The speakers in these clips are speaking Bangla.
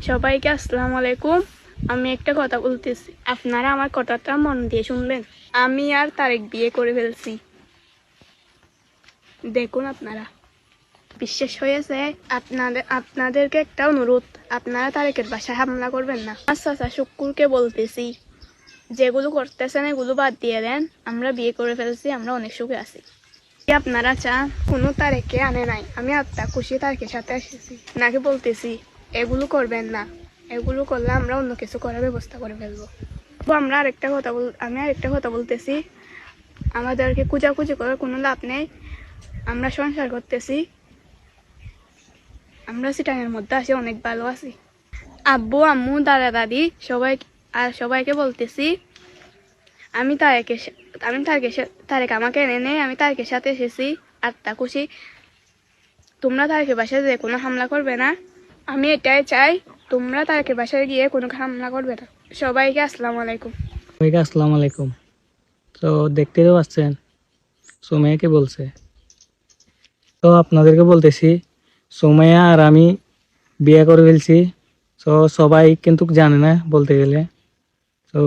সবাইকে আসসালামু আলাইকুম। আমি একটা কথা বলতেছি, আপনারা আমার কথাটা মন দিয়ে শুনবেন। আমি আর তারেক বিয়ে করে ফেলছি। দেখুন আপনারা, বিশ্বাস হয়েছে? আপনাদেরকে একটা অনুরোধ, আপনারা তারেকের বাসায় হামলা করবেন না। আচ্ছা শুক্কুরকে বলতেছি, যেগুলো করতেছেন এগুলো বাদ দিয়ে দেন। আমরা বিয়ে করে ফেলছি, আমরা অনেক সুখে আছি। আপনারা চান কোনো তারেককে আনে নাই, আমি আত্মা খুশি তারেকের সাথে এসেছি নাকি বলতেছি এগুলো করবেন না। এগুলো করলে আমরা অন্য কিছু করার ব্যবস্থা করে ফেলবো। তো আমি আরেকটা কথা বলতেছি, আমাদেরকে খুঁজাখুঁজি করার কোনো লাভ নেই। আমরা সংসার করতেছি, আমরা সিটাঙের মধ্যে আছি, অনেক ভালো আছি। আব্বু আম্মু দাদা দাদি সবাইকে বলতেছি, তারেক আমাকে এনে নেই, আমি তারেকের সাথে এসেছি, আত্মা খুশি। তোমরা তারেকের বাসায় যে কোনো হামলা করবে না, আমি এটাই চাই। তোমরা তারেকের বাসায় গিয়ে কোনো হামলা করবে না। সবাইকে আসসালামু আলাইকুম। সবাইকে আসসালামু আলাইকুম। তো দেখতেও পাচ্ছেন সুমাইয়াকে বলছে। তো আপনাদেরকে বলতেছি, সুমাইয়া আর আমি বিয়ে করে ফেলছি। তো সবাই কিন্তু জানে না বলতে গেলে। তো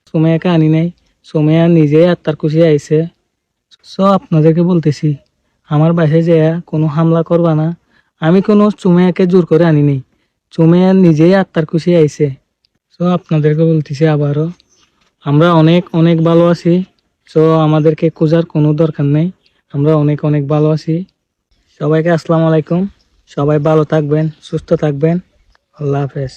সুমাইয়াকে আনি নাই, সুমাইয়া নিজেই আত্মার খুশি আইছে। সো আপনাদেরকে বলতেছি, আমার বাসায় যে কোনো হামলা করবা না। আমি কোনো সুমাইয়াকে জোর করে আনি নাই, সুমাইয়া নিজেই আত্মার খুশি আইছে। সো আপনাদেরকে বলতেছি আবারও, আমরা অনেক অনেক ভালো আছি। সো আমাদেরকে খোঁজার কোনো দরকার নেই, আমরা অনেক অনেক ভালো আছি। সবাইকে আসসালামু আলাইকুম। সবাই ভালো থাকবেন, সুস্থ থাকবেন। আল্লাহ হাফেজ।